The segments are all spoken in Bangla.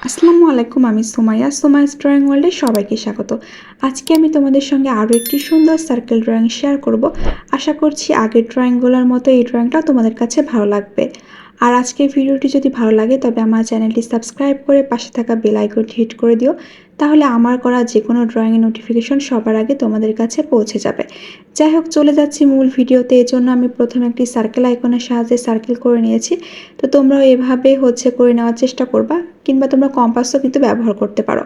আসসালামু আলাইকুম, আমি সুমাইয়াস ড্রয়িং ওয়ার্ল্ডে সবাইকে স্বাগত। আজকে আমি তোমাদের সঙ্গে আরও একটি সুন্দর সার্কেল ড্রয়িং শেয়ার করব। আশা করছি আগের ড্রয়িংগুলোর মতো এই ড্রয়িংটাও তোমাদের কাছে ভালো লাগবে। আর আজকের ভিডিওটি যদি ভালো লাগে তবে আমার চ্যানেলটি সাবস্ক্রাইব করে পাশে থাকা বেল আইকনটি হিট করে দিও, তাহলে আমার করা যে কোনো ড্রয়িংয়ের নোটিফিকেশন সবার আগে তোমাদের কাছে পৌঁছে যাবে। যাই হোক, চলে যাচ্ছি মূল ভিডিওতে। এর জন্য আমি প্রথমে একটি সার্কেল আইকনের সাহায্যে সার্কেল করে নিয়েছি। তো তোমরাও এভাবে করে নেওয়ার চেষ্টা করবা, কিংবা তোমরা কম্পাসও কিন্তু ব্যবহার করতে পারো।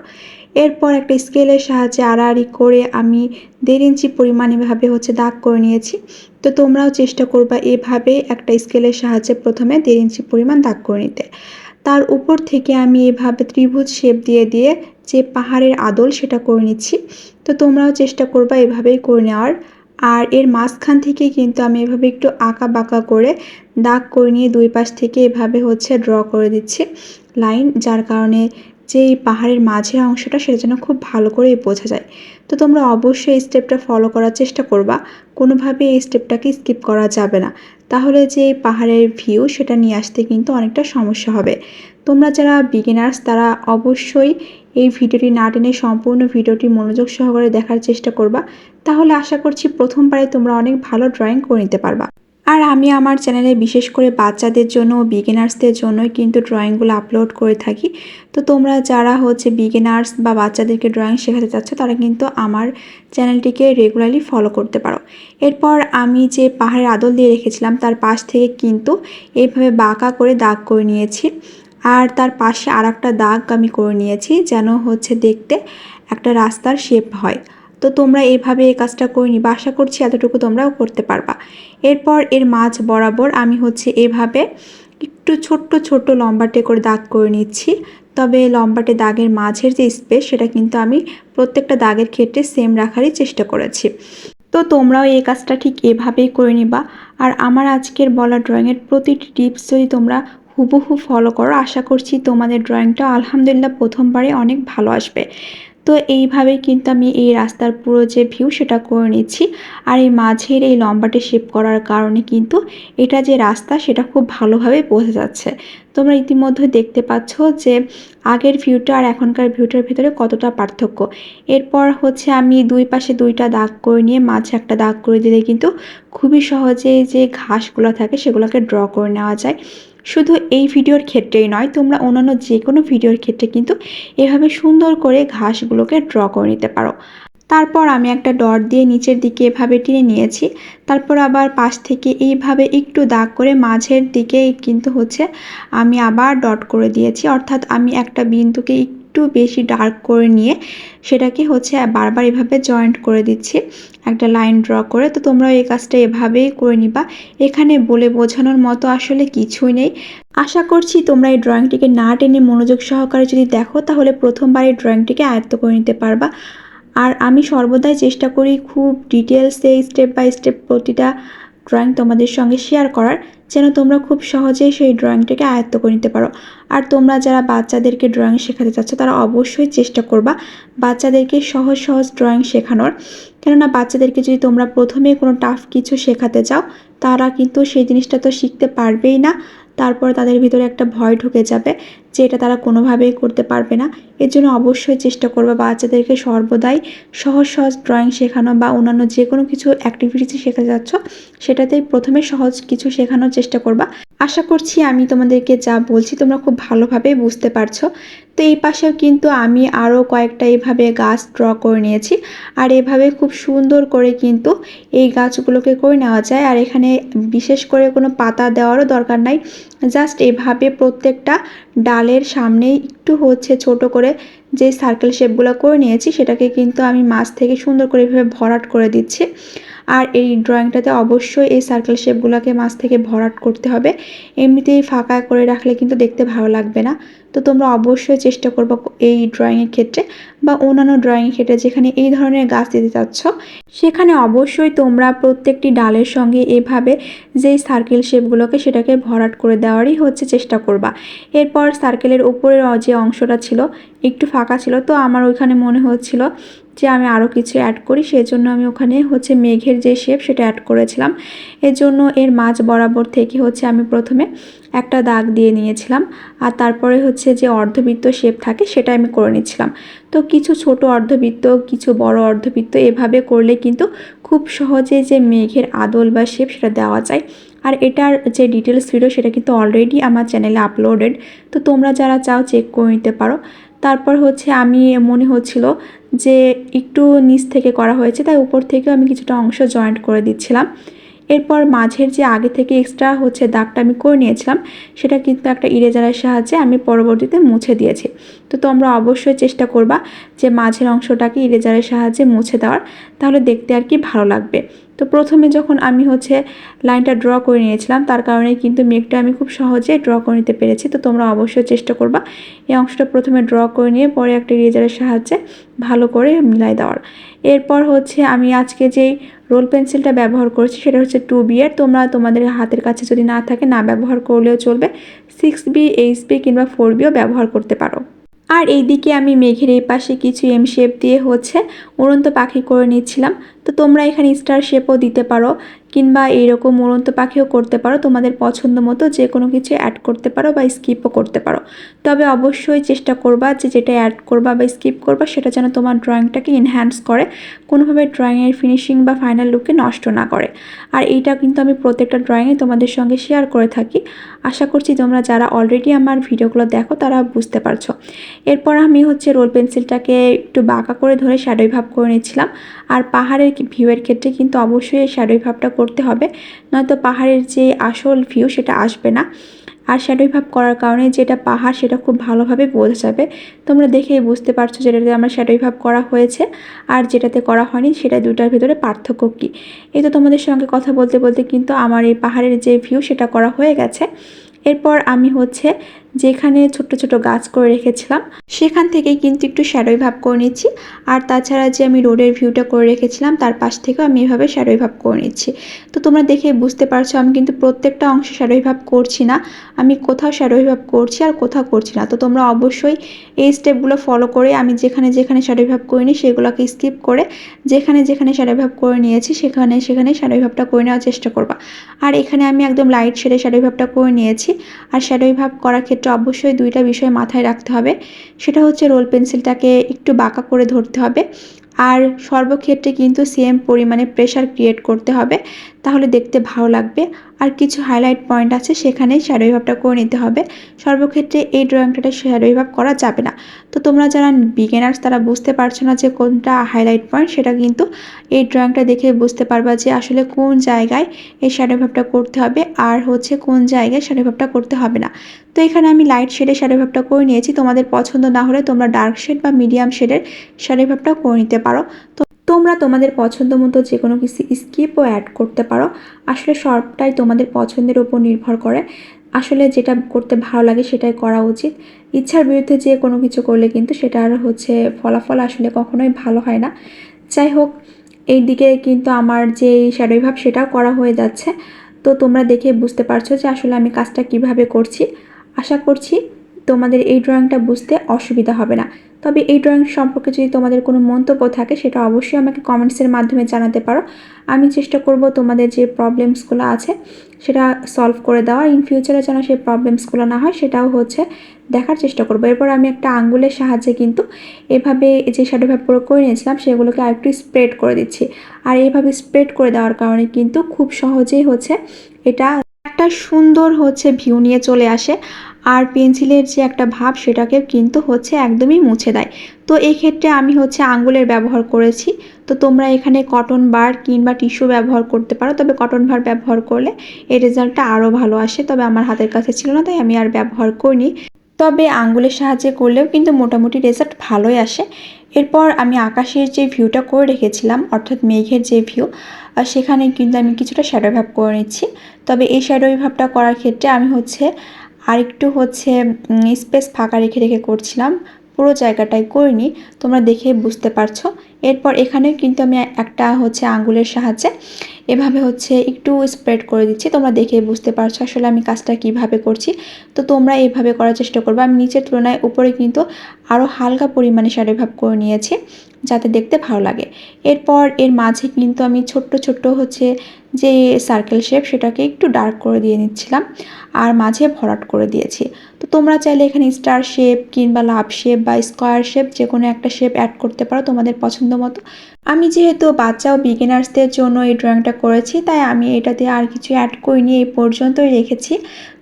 এরপর একটা স্কেলের সাহায্যে আড়াআড়ি করে আমি 1.5 ইঞ্চি পরিমাণ এভাবে দাগ করে নিয়েছি। তো তোমরাও চেষ্টা করবা এভাবে একটা স্কেলের সাহায্যে প্রথমে 1.5 ইঞ্চি পরিমাণ দাগ করে নিতে। তার উপর থেকে আমি এভাবে ত্রিভুজ শেপ দিয়ে দিয়ে যে পাহাড়ের আদল সেটা করে নিচ্ছি। তো তোমরাও চেষ্টা করবা এভাবেই করে নেওয়ার। আর এর মাঝখান থেকে কিন্তু আমি এভাবে একটু আঁকা বাঁকা করে দাগ করে নিয়ে দুই পাশ থেকে এভাবে ড্র করে দিচ্ছি লাইন, যার কারণে যে এই পাহাড়ের মাঝের অংশটা সেটা যেন খুব ভালো করে বোঝা যায়। তো তোমরা অবশ্যই এই স্টেপটা ফলো করার চেষ্টা করবা, কোনোভাবে এই স্টেপটাকে স্কিপ করা যাবে না, তাহলে যে পাহাড়ের ভিউ সেটা নিয়ে আসতে কিন্তু অনেকটা সমস্যা হবে। তোমরা যারা বিগিনার্স তারা অবশ্যই এই ভিডিওটি না টেনে সম্পূর্ণ ভিডিওটি মনোযোগ সহকারে দেখার চেষ্টা করবা, তাহলে আশা করছি প্রথমবারে তোমরা অনেক ভালো ড্রয়িং করে নিতে পারবা। আর আমি আমার চ্যানেলে বিশেষ করে বাচ্চাদের জন্য ও বিগিনার্সদের জন্যই কিন্তু ড্রয়িংগুলো আপলোড করে থাকি। তো তোমরা যারা বিগিনার্স বা বাচ্চাদেরকে ড্রয়িং শেখাতে চাচ্ছ তারা কিন্তু আমার চ্যানেলটিকে রেগুলারলি ফলো করতে পারো। এরপর আমি যে পাহাড়ের আদল দিয়ে রেখেছিলাম তার পাশ থেকে কিন্তু এইভাবে বাঁকা করে দাগ করে নিয়েছি। আর তার পাশে আর একটা দাগ আমি করে নিয়েছি যেন দেখতে একটা রাস্তার শেপ হয়। তো তোমরা এইভাবে এই কাজটা করে নিবা, আশা করছি এতটুকু তোমরাও করতে পারবা। এরপর এর মাঝ বরাবর আমি এভাবে একটু ছোট্ট ছোট্ট লম্বাটে করে দাগ করে নিচ্ছি। তবে লম্বাটে দাগের মাঝের যে স্পেস সেটা কিন্তু আমি প্রত্যেকটা দাগের ক্ষেত্রে সেম রাখারই চেষ্টা করেছি। তো তোমরাও এই কাজটা ঠিক এভাবেই করে নিবা। আর আমার আজকের বলা ড্রয়িংয়ের প্রতিটি টিপস যদি তোমরা হুবহু ফলো করো, আশা করছি তোমাদের ড্রয়িংটা আলহামদুলিল্লাহ প্রথমবারে অনেক ভালো আসবে। তো এইভাবেই কিন্তু আমি এই রাস্তার পুরো যে ভিউ সেটা করে নিচ্ছি। আর এই মাঝের এই লম্বাটে শেপ করার কারণে কিন্তু এটা যে রাস্তা সেটা খুব ভালোভাবে বোঝা যাচ্ছে। তোমরা ইতিমধ্যে দেখতে পাচ্ছ যে আগের ভিউটা আর এখনকার ভিউটার ভিতরে কতটা পার্থক্য। এরপর আমি দুই পাশে দুইটা দাগ করে নিয়ে মাঝে একটা দাগ করে দিলে কিন্তু খুবই সহজে যে ঘাসগুলো থাকে সেগুলোকে ড্র করে নেওয়া যায়। শুধু এই ভিডিওর ক্ষেত্রেই নয়, তোমরা অন্যান্য যে কোনো ভিডিওর ক্ষেত্রে কিন্তু এভাবে সুন্দর করে ঘাসগুলোকে ড্র করে নিতে পারো। তারপর আমি একটা ডট দিয়ে নিচের দিকে এভাবে টেনে নিয়েছি। তারপর আবার পাশ থেকে এইভাবে একটু দাগ করে মাঝের দিকে কিন্তু আমি আবার ডট করে দিয়েছি, অর্থাৎ আমি একটা বিন্দুকে একটু বেশি ডার্ক করে নিয়ে সেটাকে বারবার এভাবে জয়েন্ট করে দিচ্ছি একটা লাইন ড্র করে। তো তোমরা এই কাজটা এভাবেই করে নিবা, এখানে বলে বোঝানোর মতো আসলে কিছুই নেই। আশা করছি তোমরা এই ড্রয়িংটিকে না টেনে মনোযোগ সহকারে যদি দেখো তাহলে প্রথমবার এই ড্রয়িংটিকে আয়ত্ত করে নিতে পারবা। আর আমি সর্বদাই চেষ্টা করি খুব ডিটেলসে স্টেপ বাই স্টেপ প্রতিটা ড্রয়িং তোমাদের সঙ্গে শেয়ার করার, যেন তোমরা খুব সহজেই সেই ড্রয়িংটাকে আয়ত্ত করে নিতে পারো। আর তোমরা যারা বাচ্চাদেরকে ড্রয়িং শেখাতে চাচ্ছ তারা অবশ্যই চেষ্টা করবা বাচ্চাদেরকে সহজ সহজ ড্রয়িং শেখানোর। কেননা বাচ্চাদেরকে যদি তোমরা প্রথমেই কোনো টাফ কিছু শেখাতে চাও তারা কিন্তু সেই জিনিসটা তো শিখতে পারবেই না। তারপর তাদের ভিতরে একটা ভয় ঢুকে যাবে যে এটা তারা কোনোভাবেই করতে পারবে না। এর জন্য অবশ্যই চেষ্টা করবে বাচ্চাদেরকে সর্বদাই সহজ সহজ ড্রয়িং শেখানো বা অন্যান্য যে কোনো কিছু অ্যাক্টিভিটিস শেখাতে যাচ্ছ সেটাতেই প্রথমে সহজ কিছু শেখানোর চেষ্টা করবা। আশা করছি আমি তোমাদেরকে যা বলছি তোমরা খুব ভালোভাবেই বুঝতে পারছো। তো এই পাশেও কিন্তু আমি আরও কয়েকটা এইভাবে গাছ ড্র করে নিয়েছি। আর এভাবে খুব সুন্দর করে কিন্তু এই গাছগুলোকে করে নেওয়া যায়। আর এখানে বিশেষ করে কোনো পাতা দেওয়ারও দরকার নাই, জাস্ট এভাবে প্রত্যেকটা ডালের সামনে একটু ছোট করে যে সার্কেল শেপগুলো করে নিয়েছি সেটাকে কিন্তু আমি মাছ থেকে সুন্দর করে এভাবে ভরাট করে দিচ্ছি। আর এই ড্রয়িংটাতে অবশ্যই এই সার্কেল শেপগুলোকে মাছ থেকে ভরাট করতে হবে, এমনিতেই ফাঁকা করে রাখলে কিন্তু দেখতে ভালো লাগবে না। তো তোমরা অবশ্যই চেষ্টা করবে এই ড্রয়িংয়ের ক্ষেত্রে বা অন্যান্য ড্রয়িংয়ের ক্ষেত্রে যেখানে এই ধরনের গাছ দিতে চাচ্ছ সেখানে অবশ্যই তোমরা প্রত্যেকটি ডালের সঙ্গে এভাবে যেই সার্কেল শেপগুলোকে সেটাকে ভরাট করে দেওয়ারই চেষ্টা করবা। এরপর সার্কেলের উপরের যে অংশটা ছিল একটু ফাঁকা ছিল, তো আমার ওইখানে মনে হচ্ছিল যে আমি আরও কিছু অ্যাড করি, সেজন্য আমি ওখানে হচ্ছে মেঘের যে শেপ সেটা অ্যাড করেছিলাম। এর জন্য এর মাঝ বরাবর থেকে হচ্ছে আমি প্রথমে একটা দাগ দিয়ে নিয়েছিলাম, আর তারপরে হচ্ছে যে অর্ধবৃত্ত শেপ থাকে সেটা আমি করে নিচ্ছিলাম। তো কিছু ছোট অর্ধবৃত্ত, কিছু বড় অর্ধবৃত্ত এভাবে করলে কিন্তু খুব সহজে যে মেঘের আদল বা শেপ সেটা দেওয়া যায়। আর এটার যে ডিটেলস ভিডিও সেটা কিন্তু অলরেডি আমার চ্যানেলে আপলোডেড, তো তোমরা যারা চাও চেক করে নিতে পারো। তারপর হচ্ছে আমি মনে হচ্ছিল যে একটু নিচ থেকে করা হয়েছে, তাই উপর থেকেও আমি কিছুটা অংশ জয়েন্ট করে দিচ্ছিলাম। এরপর মাঝের যে আগে থেকে এক্সট্রা হচ্ছে দাগটা আমি করে নিয়েছিলাম, সেটা কিন্তু একটা ইরেজারের সাহায্যে আমি পরবর্তীতে মুছে দিয়েছি। তো তোমরা অবশ্যই চেষ্টা করবা যে মাঝের অংশটাকে ইরেজারের সাহায্যে মুছে দেওয়ার, তাহলে দেখতে আর কি ভালো লাগবে। তো প্রথমে যখন আমি হচ্ছে লাইনটা ড্র করে নিয়েছিলাম, তার কারণে কিন্তু মেঘটা আমি খুব সহজে ড্র করে নিতে পেরেছি। তো তোমরা অবশ্যই চেষ্টা করবা এই অংশটা প্রথমে ড্র করে নিয়ে পরে একটা ইরেজারের সাহায্যে ভালো করে মিলাই দেওয়ার। এরপর হচ্ছে আমি আজকে যেই রোল পেন্সিলটা ব্যবহার করছি সেটা হচ্ছে 2B এর। তোমরা তোমাদের হাতের কাছে যদি না থাকে না ব্যবহার করলেও চলবে, 6B, HB কিংবা 4Bও ব্যবহার করতে পারো। আর এইদিকে আমি মেঘের এই পাশে কিছু এম শেপ দিয়ে হচ্ছে উড়ন্ত পাখি করে নিচ্ছিলাম। তো তোমরা এখানে স্টার শেপও দিতে পারো কিংবা এইরকম উড়ন্ত পাখিও করতে পারো, তোমাদের পছন্দ মতো যে কোনো কিছু অ্যাড করতে পারো বা স্কিপও করতে পারো। তবে অবশ্যই চেষ্টা করবা যে যেটা অ্যাড করবা বা স্কিপ করবা সেটা যেন তোমার ড্রয়িংটাকে এনহ্যান্স করে, কোনোভাবে ড্রয়িংয়ের ফিনিশিং বা ফাইনাল লুককে নষ্ট না করে। আর এইটা কিন্তু আমি প্রত্যেকটা ড্রয়িংয়ে তোমাদের সঙ্গে শেয়ার করে থাকি। আশা করছি তোমরা যারা অলরেডি আমার ভিডিওগুলো দেখো তারা বুঝতে পারছো। এরপর আমি হচ্ছে রোল পেন্সিলটাকে একটু বাঁকা করে ধরে শ্যাডোই ভাব করে নিচ্ছিলাম। আর পাহাড়ের ভিউয়ের ক্ষেত্রে কিন্তু অবশ্যই এই শ্যাডোই ভাবটা করতে হবে, নয়তো পাহাড়ের যে আসল ভিউ সেটা আসবে না। আর শ্যাডোই ভাব করার কারণে যেটা পাহাড় সেটা খুব ভালোভাবে বোঝা যাবে। তোমরা দেখেই বুঝতে পারছো যেটাতে আমার শ্যাডোই ভাব করা হয়েছে আর যেটাতে করা হয়নি সেটা দুটার ভিতরে পার্থক্য কী। এই তো তোমাদের সঙ্গে কথা বলতে বলতে কিন্তু আমার এই পাহাড়ের যে ভিউ সেটা করা হয়ে গেছে। এরপর আমি হচ্ছে যেখানে ছোট্ট ছোট গাছ করে রেখেছিলাম সেখান থেকেই কিন্তু একটু শ্যাডোই ভাব করে নিচ্ছি। আর তাছাড়া যে আমি রোডের ভিউটা করে রেখেছিলাম তার পাশ থেকেও আমি এভাবে শ্যাডোই ভাব করে নিচ্ছি। তো তোমরা দেখে বুঝতে পারছো আমি কিন্তু প্রত্যেকটা অংশে শ্যাডোই ভাব করছি না, আমি কোথাও শ্যাডোই ভাব করছি আর কোথাও করছি না। তো তোমরা অবশ্যই এই স্টেপগুলো ফলো করে আমি যেখানে যেখানে শ্যাডোই ভাব করিনি সেগুলোকে স্কিপ করে যেখানে যেখানে শ্যাডোই ভাব করে নিয়েছি সেখানে সেখানে শ্যাডোই ভাবটা করে নেওয়ার চেষ্টা করবা। আর এখানে আমি একদম লাইট শেডে শ্যাডোই ভাবটা করে নিয়েছি। আর শ্যাডোই ভাব করার ক্ষেত্রে অবশ্যই দুইটা বিষয় মাথায় রাখতে হবে, সেটা হচ্ছে রোল পেন্সিলটাকে একটু বাঁকা করে ধরতে হবে আর সর্বক্ষেত্রে কিন্তু সেম পরিমাণে প্রেশার ক্রিয়েট করতে হবে, তাহলে দেখতে ভালো লাগবে। আর কিছু হাইলাইট পয়েন্ট আছে সেখানে শ্যাডোই ভাবটা করে নিতে হবে, সর্বক্ষেত্রে এই ড্রয়িংটাতে শ্যাডোই ভাব করা যাবে না। তো তোমরা যারা বিগিনার্স তারা বুঝতে পারছো না যে কোনটা হাইলাইট পয়েন্ট, সেটা কিন্তু এই ড্রয়িংটা দেখে বুঝতে পারবা যে আসলে কোন জায়গায় এই শ্যাডোই ভাবটা করতে হবে আর হচ্ছে কোন জায়গায় শ্যাডোই ভাবটা করতে হবে না। তো এখানে আমি লাইট শেডে শ্যাডোই ভাবটা করে নিয়েছি, তোমাদের পছন্দ না হলে তোমরা ডার্ক শেড বা মিডিয়াম শেডের শ্যাডোই ভাবটা করে নিতে পারো। তো তোমরা তোমাদের পছন্দ মতো যে কোনো কিছু স্কিপও অ্যাড করতে পারো, আসলে সবটাই তোমাদের পছন্দের উপর নির্ভর করে। আসলে যেটা করতে ভালো লাগে সেটাই করা উচিত, ইচ্ছার বিরুদ্ধে যে কোনো কিছু করলে কিন্তু সেটার হচ্ছে ফলাফল আসলে কখনোই ভালো হয় না। যাই হোক, এই দিকে কিন্তু আমার যে শ্যাডোই ভাব সেটাও করা হয়ে যাচ্ছে। তো তোমরা দেখে বুঝতে পারছো যে আসলে আমি কাজটা কিভাবে করছি। আশা করছি তোমাদের এই ড্রয়িংটা বুঝতে অসুবিধা হবে না। তবে এই ড্রয়িং সম্পর্কে যদি তোমাদের কোনো মন্তব্য থাকে সেটা অবশ্যই আমাকে কমেন্টসের মাধ্যমে জানাতে পারো। আমি চেষ্টা করব তোমাদের যে প্রবলেমসগুলো আছে সেটা সলভ করে দেওয়া, ইন ফিউচারে যেন সেই প্রবলেমসগুলো না হয় সেটাও হচ্ছে দেখার চেষ্টা করব। এরপর আমি একটা আঙ্গুলের সাহায্যে কিন্তু এভাবে যে শ্যাডো ভাব প্রয়োগ করে নিয়েছিলাম সেগুলোকে আরেকটু স্প্রেড করে দিচ্ছি। আর এইভাবে স্প্রেড করে দেওয়ার কারণে কিন্তু খুব সহজেই হচ্ছে এটা একটা সুন্দর হচ্ছে ভিউ নিয়ে চলে আসে। আর পেন্সিলের যে একটা ভাব সেটাকে কিন্তু হচ্ছে একদমই মুছে দেয়। তো এই ক্ষেত্রে আমি হচ্ছে আঙ্গুলের ব্যবহার করেছি। তো তোমরা এখানে কটন বার কিংবা টিস্যু ব্যবহার করতে পারো, তবে কটন বার ব্যবহার করলে এই রেজাল্টটা আরও ভালো আসে। তবে আমার হাতের কাছে ছিল না তাই আমি আর ব্যবহার করিনি, তবে আঙ্গুলের সাহায্যে করলেও কিন্তু মোটামুটি রেজাল্ট ভালোই আসে। এরপর আমি আকাশের যে ভিউটা করে রেখেছিলাম অর্থাৎ মেঘের যে ভিউ, সেখানে কিন্তু আমি কিছুটা শ্যাডো ভাব করে নিচ্ছি। তবে এই শ্যাডো ভাবটা করার ক্ষেত্রে আমি হচ্ছে আরেকটু হচ্ছে স্পেস ফাঁকা রেখে রেখে করছিলাম, পুরো জায়গাটায় করিনি, তোমরা দেখে বুঝতে পারছো। এরপর এখানেও কিন্তু আমি একটা আঙ্গুলের সাহায্যে এভাবে একটু স্প্রেড করে দিচ্ছি। তোমরা দেখে বুঝতে পারছো আসলে আমি কাজটা কিভাবে করছি। তো তোমরা এভাবে করার চেষ্টা করবে। আমি নিচের তুলনায় উপরে কিন্তু আরও হালকা পরিমাণে শ্যাডো ভাব করে নিয়েছি, যাতে দেখতে ভালো লাগে। এরপর এর মাঝে কিন্তু আমি ছোট্ট ছোট্ট যে সার্কেল শেপ সেটাকে একটু ডার্ক করে দিয়ে নিচ্ছিলাম, আর মাঝে ভরাট করে দিয়েছি। তো তোমরা চাইলে এখানে স্টার শেপ কিংবা লাভ শেপ বা স্কোয়ার শেপ যে কোনো একটা শেপ অ্যাড করতে পারো তোমাদের পছন্দ মতো। আমি যেহেতু বাচ্চা ও বিগিনার্সদের জন্য এই ড্রয়িংটা করেছি, তাই আমি এটাতে আর কিছু অ্যাড করিনি, এই পর্যন্তই রেখেছি।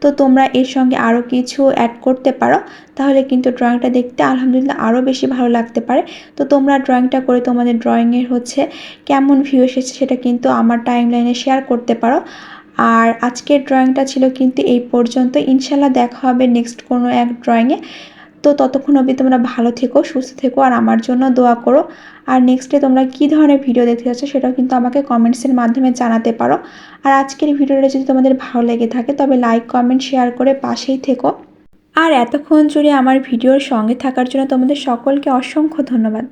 তো তোমরা এর সঙ্গে আরও কিছু অ্যাড করতে পারো, তাহলে কিন্তু ড্রয়িংটা দেখতে আলহামদুলিল্লাহ আরও বেশি ভালো লাগতে পারে। তো তোমরা ড্রয়িংটা করে তোমাদের ড্রয়িংয়ের কেমন ভিউ এসেছে সেটা কিন্তু আমার টাইমলাইনে শেয়ার করতে পারো। আর আজকের ড্রয়িংটা ছিল কিন্তু এই পর্যন্ত। ইনশাল্লাহ দেখা হবে নেক্সট কোনো এক ড্রয়িংয়ে। তো ততক্ষণ অবধি তোমরা ভালো থেকো, সুস্থ থেকো, আর আমার জন্য দোয়া করো। আর নেক্সটে তোমরা কী ধরনের ভিডিও দেখতে চাচ্ছ সেটাও কিন্তু আমাকে কমেন্টসের মাধ্যমে জানাতে পারো। আর আজকের ভিডিওটা যদি তোমাদের ভালো লেগে থাকে তবে লাইক কমেন্ট শেয়ার করে পাশেই থেকো। আর এতক্ষণ জুড়ে আমার ভিডিওর সঙ্গে থাকার জন্য তোমাদের সকলকে অসংখ্য ধন্যবাদ।